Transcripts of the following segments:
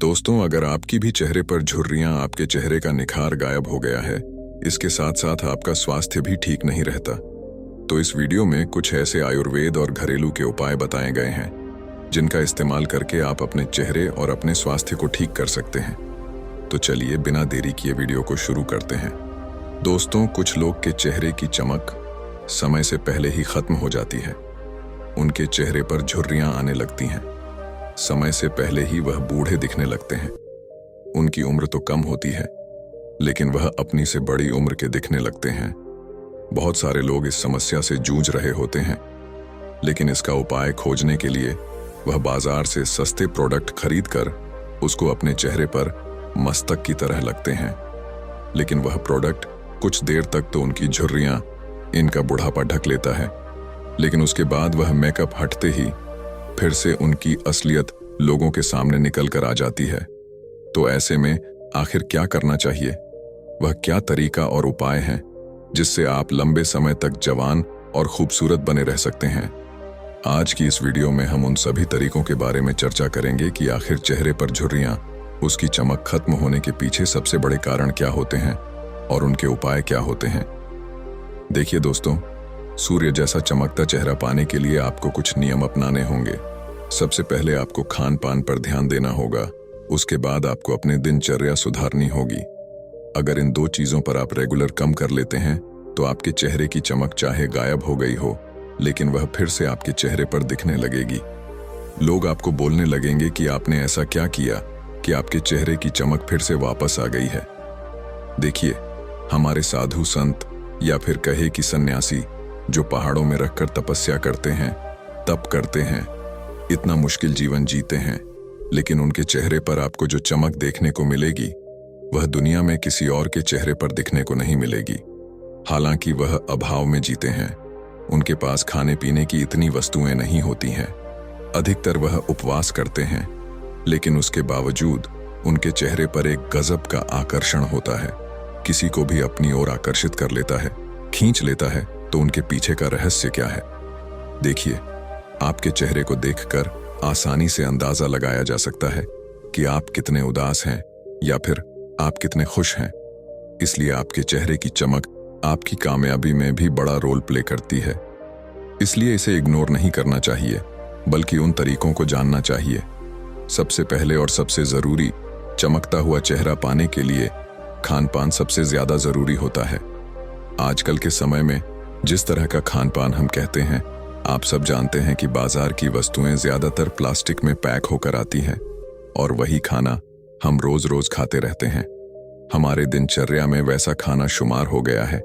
दोस्तों, अगर आपकी भी चेहरे पर झुर्रियां, आपके चेहरे का निखार गायब हो गया है, इसके साथ साथ आपका स्वास्थ्य भी ठीक नहीं रहता, तो इस वीडियो में कुछ ऐसे आयुर्वेद और घरेलू के उपाय बताए गए हैं जिनका इस्तेमाल करके आप अपने चेहरे और अपने स्वास्थ्य को ठीक कर सकते हैं। तो चलिए बिना देरी किए वीडियो को शुरू करते हैं। दोस्तों, कुछ लोग के चेहरे की चमक समय से पहले ही खत्म हो जाती है। उनके चेहरे पर झुर्रियां आने लगती हैं। समय से पहले ही वह बूढ़े दिखने लगते हैं। उनकी उम्र तो कम होती है, लेकिन वह अपनी से बड़ी उम्र के दिखने लगते हैं। बहुत सारे लोग इस समस्या से जूझ रहे होते हैं, लेकिन इसका उपाय खोजने के लिए वह बाजार से सस्ते प्रोडक्ट खरीदकर उसको अपने चेहरे पर मस्तक की तरह लगते हैं। लेकिन वह प्रोडक्ट कुछ देर तक तो उनकी झुर्रियां, इनका बुढ़ापा ढक लेता है, लेकिन उसके बाद वह मेकअप हटते ही फिर से उनकी असलियत लोगों के सामने निकल कर आ जाती है। तो ऐसे में आखिर क्या करना चाहिए? वह क्या तरीका और उपाय हैं जिससे आप लंबे समय तक जवान और खूबसूरत बने रह सकते हैं? आज की इस वीडियो में हम उन सभी तरीकों के बारे में चर्चा करेंगे कि आखिर चेहरे पर झुर्रियां, उसकी चमक खत्म होने के पीछे सबसे बड़े कारण क्या होते हैं और उनके उपाय क्या होते हैं। देखिए दोस्तों, सूर्य जैसा चमकता चेहरा पाने के लिए आपको कुछ नियम अपनाने होंगे। सबसे पहले आपको खान पान पर ध्यान देना होगा। उसके बाद आपको अपनी दिनचर्या सुधारनी होगी। अगर इन दो चीजों पर आप रेगुलर कम कर लेते हैं तो आपके चेहरे की चमक चाहे गायब हो गई हो, लेकिन वह फिर से आपके चेहरे पर दिखने लगेगी। लोग आपको बोलने लगेंगे कि आपने ऐसा क्या किया कि आपके चेहरे की चमक फिर से वापस आ गई है। देखिए, हमारे साधु संत या फिर कहे कि सन्यासी जो पहाड़ों में रखकर तपस्या करते हैं, तप करते हैं, इतना मुश्किल जीवन जीते हैं, लेकिन उनके चेहरे पर आपको जो चमक देखने को मिलेगी वह दुनिया में किसी और के चेहरे पर दिखने को नहीं मिलेगी। हालांकि वह अभाव में जीते हैं, उनके पास खाने पीने की इतनी वस्तुएं नहीं होती हैं, अधिकतर वह उपवास करते हैं, लेकिन उसके बावजूद उनके चेहरे पर एक गजब का आकर्षण होता है। किसी को भी अपनी ओर आकर्षित कर लेता है, खींच लेता है। तो उनके पीछे का रहस्य क्या है? देखिए, आपके चेहरे को देखकर आसानी से अंदाजा लगाया जा सकता है कि आप कितने उदास हैं या फिर आप कितने खुश हैं। इसलिए आपके चेहरे की चमक आपकी कामयाबी में भी बड़ा रोल प्ले करती है। इसलिए इसे इग्नोर नहीं करना चाहिए, बल्कि उन तरीकों को जानना चाहिए। सबसे पहले और सबसे जरूरी, चमकता हुआ चेहरा पाने के लिए खान पान सबसे ज्यादा जरूरी होता है। आजकल के समय में जिस तरह का खान पान हम कहते हैं, आप सब जानते हैं कि बाजार की वस्तुएं ज्यादातर प्लास्टिक में पैक होकर आती हैं और वही खाना हम रोज रोज खाते रहते हैं। हमारे दिनचर्या में वैसा खाना शुमार हो गया है।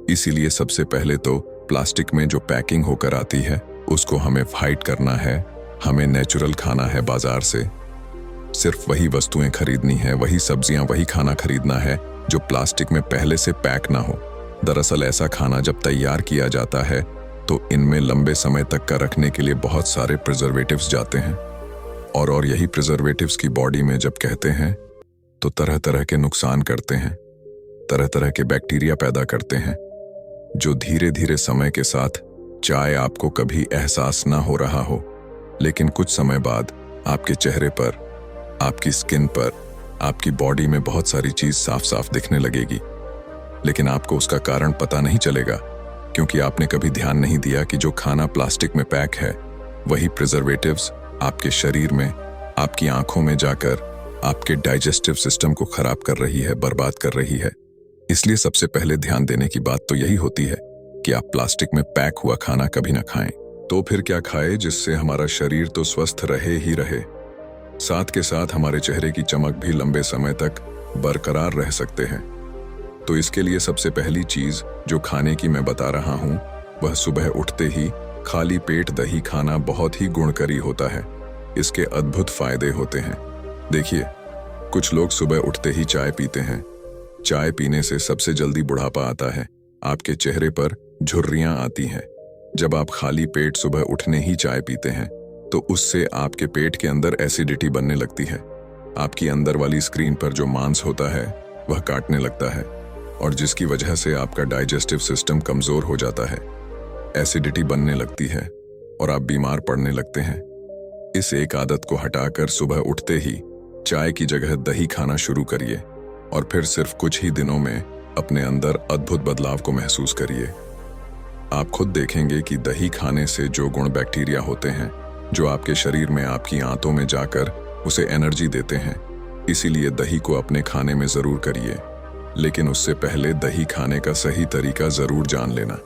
इसीलिए सबसे पहले तो प्लास्टिक में जो पैकिंग होकर आती है उसको हमें फाइट करना है। हमें नेचुरल खाना है, बाजार से सिर्फ वही वस्तुएं खरीदनी है, वही सब्जियां, वही खाना खरीदना है जो प्लास्टिक में पहले से पैक ना हो। दरअसल ऐसा खाना जब तैयार किया जाता है तो इनमें लंबे समय तक का रखने के लिए बहुत सारे प्रिजर्वेटिव्स जाते हैं और यही प्रिजर्वेटिव्स की बॉडी में जब कहते हैं तो तरह तरह के नुकसान करते हैं, तरह तरह के बैक्टीरिया पैदा करते हैं, जो धीरे धीरे समय के साथ चाहे आपको कभी एहसास ना हो रहा हो, लेकिन कुछ समय बाद आपके चेहरे पर, आपकी स्किन पर, आपकी बॉडी में बहुत सारी चीज साफ साफ दिखने लगेगी। लेकिन आपको उसका कारण पता नहीं चलेगा, क्योंकि आपने कभी ध्यान नहीं दिया कि जो खाना प्लास्टिक में पैक है वही प्रिजर्वेटिव्स आपके शरीर में, आपकी आंखों में जाकर आपके डाइजेस्टिव सिस्टम को खराब कर रही है, बर्बाद कर रही है। इसलिए सबसे पहले ध्यान देने की बात तो यही होती है कि आप प्लास्टिक में पैक हुआ खाना कभी ना खाएं। तो फिर क्या खाएं जिससे हमारा शरीर तो स्वस्थ रहे ही रहे, साथ के साथ हमारे चेहरे की चमक भी लंबे समय तक बरकरार रह सकते हैं। तो इसके लिए सबसे पहली चीज जो खाने की मैं बता रहा हूं, वह सुबह उठते ही खाली पेट दही खाना बहुत ही गुणकारी होता है। इसके अद्भुत फायदे होते हैं। देखिए, कुछ लोग सुबह उठते ही चाय पीते हैं। चाय पीने से सबसे जल्दी बुढ़ापा आता है, आपके चेहरे पर झुर्रियां आती हैं। जब आप खाली पेट सुबह उठने ही चाय पीते हैं तो उससे आपके पेट के अंदर एसिडिटी बनने लगती है। आपकी अंदर वाली स्क्रीन पर जो मांस होता है वह काटने लगता है और जिसकी वजह से आपका डाइजेस्टिव सिस्टम कमजोर हो जाता है, एसिडिटी बनने लगती है और आप बीमार पड़ने लगते हैं। इस एक आदत को हटाकर सुबह उठते ही चाय की जगह दही खाना शुरू करिए और फिर सिर्फ कुछ ही दिनों में अपने अंदर अद्भुत बदलाव को महसूस करिए। आप खुद देखेंगे कि दही खाने से जो गुण बैक्टीरिया होते हैं जो आपके शरीर में आपकी आंतों में जाकर उसे एनर्जी देते हैं, इसीलिए दही को अपने खाने में जरूर करिए। लेकिन उससे पहले दही खाने का सही तरीका जरूर जान लेना।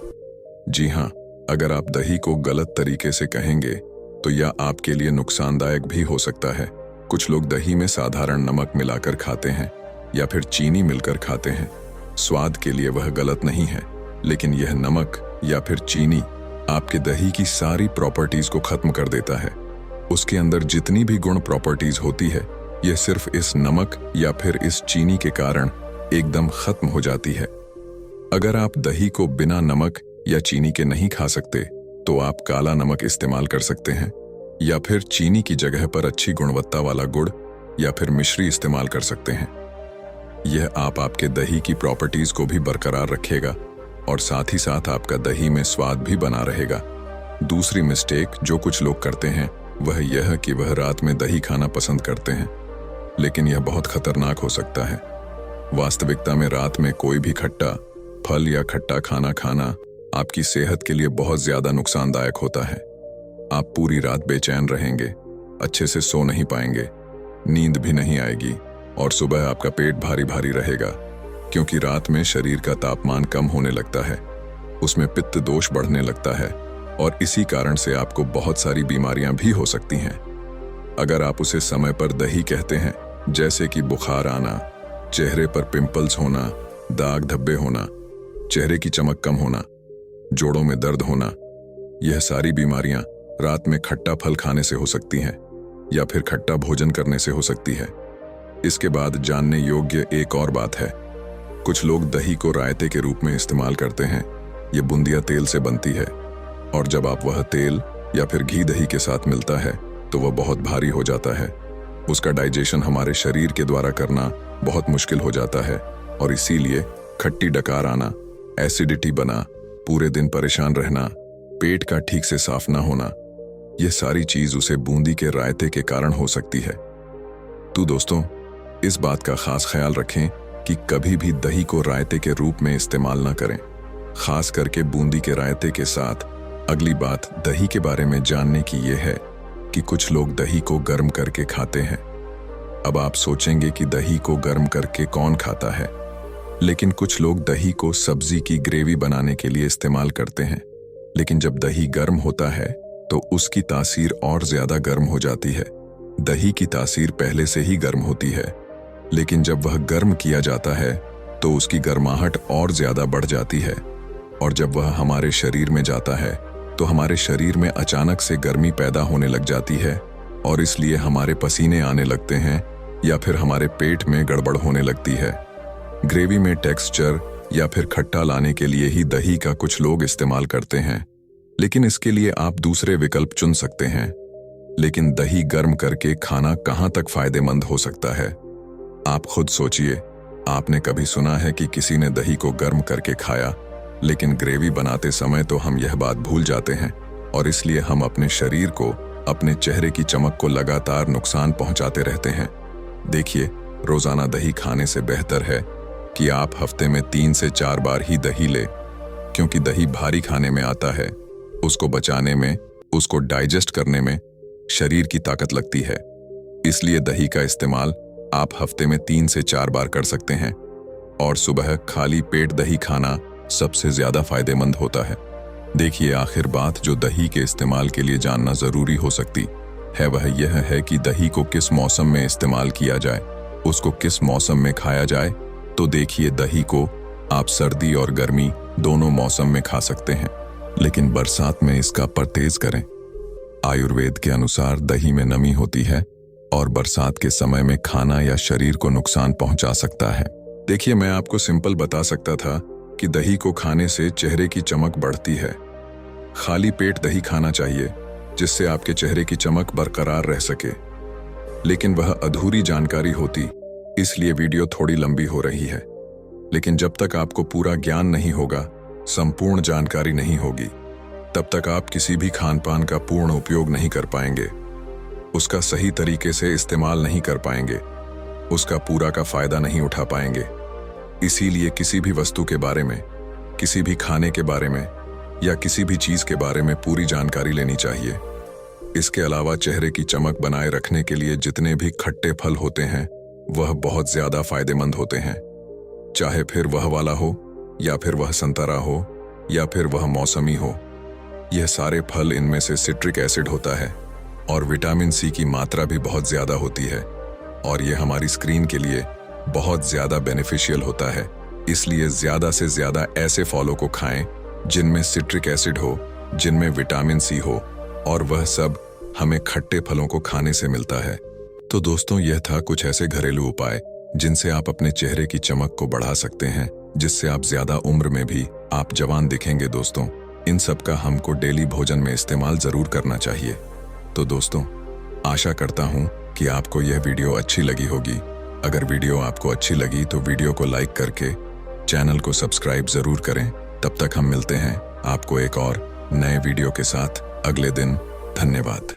जी हाँ, अगर आप दही को गलत तरीके से कहेंगे तो यह आपके लिए नुकसानदायक भी हो सकता है। कुछ लोग दही में साधारण नमक मिलाकर खाते हैं या फिर चीनी मिलकर खाते हैं। स्वाद के लिए वह गलत नहीं है, लेकिन यह नमक या फिर चीनी आपके दही की सारी प्रॉपर्टीज को खत्म कर देता है। उसके अंदर जितनी भी गुण प्रॉपर्टीज होती है, यह सिर्फ इस नमक या फिर इस चीनी के कारण एकदम खत्म हो जाती है। अगर आप दही को बिना नमक या चीनी के नहीं खा सकते तो आप काला नमक इस्तेमाल कर सकते हैं या फिर चीनी की जगह पर अच्छी गुणवत्ता वाला गुड़ या फिर मिश्री इस्तेमाल कर सकते हैं। यह आपके दही की प्रॉपर्टीज को भी बरकरार रखेगा और साथ ही साथ आपका दही में स्वाद भी बना रहेगा। दूसरी मिस्टेक जो कुछ लोग करते हैं वह यह कि वह रात में दही खाना पसंद करते हैं, लेकिन यह बहुत खतरनाक हो सकता है। वास्तविकता में रात में कोई भी खट्टा फल या खट्टा खाना खाना आपकी सेहत के लिए बहुत ज्यादा नुकसानदायक होता है। आप पूरी रात बेचैन रहेंगे, अच्छे से सो नहीं पाएंगे, नींद भी नहीं आएगी और सुबह आपका पेट भारी भारी रहेगा, क्योंकि रात में शरीर का तापमान कम होने लगता है, उसमें पित्त दोष बढ़ने लगता है और इसी कारण से आपको बहुत सारी बीमारियां भी हो सकती हैं। अगर आप उसे समय पर दही कहते हैं, जैसे कि बुखार आना, चेहरे पर पिंपल्स होना, दाग धब्बे होना, चेहरे की चमक कम होना, जोड़ों में दर्द होना, यह सारी बीमारियां रात में खट्टा फल खाने से हो सकती हैं या फिर खट्टा भोजन करने से हो सकती है। इसके बाद जानने योग्य एक और बात है, कुछ लोग दही को रायते के रूप में इस्तेमाल करते हैं। ये बूंदिया तेल से बनती है और जब आप वह तेल या फिर घी दही के साथ मिलता है तो वह बहुत भारी हो जाता है। उसका डाइजेशन हमारे शरीर के द्वारा करना बहुत मुश्किल हो जाता है और इसीलिए खट्टी डकार आना, एसिडिटी बना, पूरे दिन परेशान रहना, पेट का ठीक से साफ ना होना, यह सारी चीज उसे बूंदी के रायते के कारण हो सकती है। तो दोस्तों, इस बात का खास ख्याल रखें कि कभी भी दही को रायते के रूप में इस्तेमाल ना करें, खास करके बूंदी के रायते के साथ। अगली बात दही के बारे में जानने की यह है कि कुछ लोग दही को गर्म करके खाते हैं। अब आप सोचेंगे कि दही को गर्म करके कौन खाता है, लेकिन कुछ लोग दही को सब्जी की ग्रेवी बनाने के लिए इस्तेमाल करते हैं। लेकिन जब दही गर्म होता है तो उसकी तासीर और ज्यादा गर्म हो जाती है। दही की तासीर पहले से ही गर्म होती है, लेकिन जब वह गर्म किया जाता है तो उसकी गर्माहट और ज्यादा बढ़ जाती है और जब वह हमारे शरीर में जाता है तो हमारे शरीर में अचानक से गर्मी पैदा होने लग जाती है और इसलिए हमारे पसीने आने लगते हैं या फिर हमारे पेट में गड़बड़ होने लगती है। ग्रेवी में टेक्सचर या फिर खट्टा लाने के लिए ही दही का कुछ लोग इस्तेमाल करते हैं, लेकिन इसके लिए आप दूसरे विकल्प चुन सकते हैं। लेकिन दही गर्म करके खाना कहाँ तक फायदेमंद हो सकता है? आप खुद सोचिए। आपने कभी सुना है कि किसी ने दही को गर्म करके खाया, लेकिन ग्रेवी बनाते समय तो हम यह बात भूल जाते हैं और इसलिए हम अपने शरीर को, अपने चेहरे की चमक को लगातार नुकसान पहुंचाते रहते हैं। देखिए, रोजाना दही खाने से बेहतर है कि आप हफ्ते में 3 से 4 बार ही दही ले, क्योंकि दही भारी खाने में आता है। उसको बचाने में, उसको डाइजेस्ट करने में शरीर की ताकत लगती है। इसलिए दही का इस्तेमाल आप हफ्ते में 3 से 4 बार कर सकते हैं और सुबह खाली पेट दही खाना सबसे ज्यादा फायदेमंद होता है। देखिए, आखिर बात जो दही के इस्तेमाल के लिए जानना जरूरी हो सकती है वह यह है कि दही को किस मौसम में इस्तेमाल किया जाए, उसको किस मौसम में खाया जाए। तो देखिए, दही को आप सर्दी और गर्मी दोनों मौसम में खा सकते हैं, लेकिन बरसात में इसका परहेज करें। आयुर्वेद के अनुसार दही में नमी होती है और बरसात के समय में खाना या शरीर को नुकसान पहुंचा सकता है। देखिए, मैं आपको सिंपल बता सकता था कि दही को खाने से चेहरे की चमक बढ़ती है। खाली पेट दही खाना चाहिए जिससे आपके चेहरे की चमक बरकरार रह सके, लेकिन वह अधूरी जानकारी होती, इसलिए वीडियो थोड़ी लंबी हो रही है। लेकिन जब तक आपको पूरा ज्ञान नहीं होगा, संपूर्ण जानकारी नहीं होगी, तब तक आप किसी भी खान पान का पूर्ण उपयोग नहीं कर पाएंगे, उसका सही तरीके से इस्तेमाल नहीं कर पाएंगे। उसका पूरा का फायदा नहीं उठा पाएंगे। इसीलिए किसी भी वस्तु के बारे में, किसी भी खाने के बारे में या किसी भी चीज के बारे में पूरी जानकारी लेनी चाहिए। इसके अलावा चेहरे की चमक बनाए रखने के लिए जितने भी खट्टे फल होते हैं वह बहुत ज्यादा फायदेमंद होते हैं। चाहे फिर वह वाला हो या फिर वह संतरा हो या फिर वह मौसमी हो, यह सारे फल, इनमें से सिट्रिक एसिड होता है और विटामिन सी की मात्रा भी बहुत ज्यादा होती है और यह हमारी स्किन के लिए बहुत ज्यादा बेनिफिशियल होता है। इसलिए ज्यादा से ज्यादा ऐसे फलों को खाएं जिनमें सिट्रिक एसिड हो, जिनमें विटामिन सी हो, और वह सब हमें खट्टे फलों को खाने से मिलता है। तो दोस्तों, यह था कुछ ऐसे घरेलू उपाय जिनसे आप अपने चेहरे की चमक को बढ़ा सकते हैं, जिससे आप ज्यादा उम्र में भी आप जवान दिखेंगे। दोस्तों, इन सब का हमको डेली भोजन में इस्तेमाल जरूर करना चाहिए। तो दोस्तों, आशा करता हूं कि आपको यह वीडियो अच्छी लगी होगी। अगर वीडियो आपको अच्छी लगी तो वीडियो को लाइक करके चैनल को सब्सक्राइब जरूर करें। तब तक हम मिलते हैं आपको एक और नए वीडियो के साथ अगले दिन। धन्यवाद।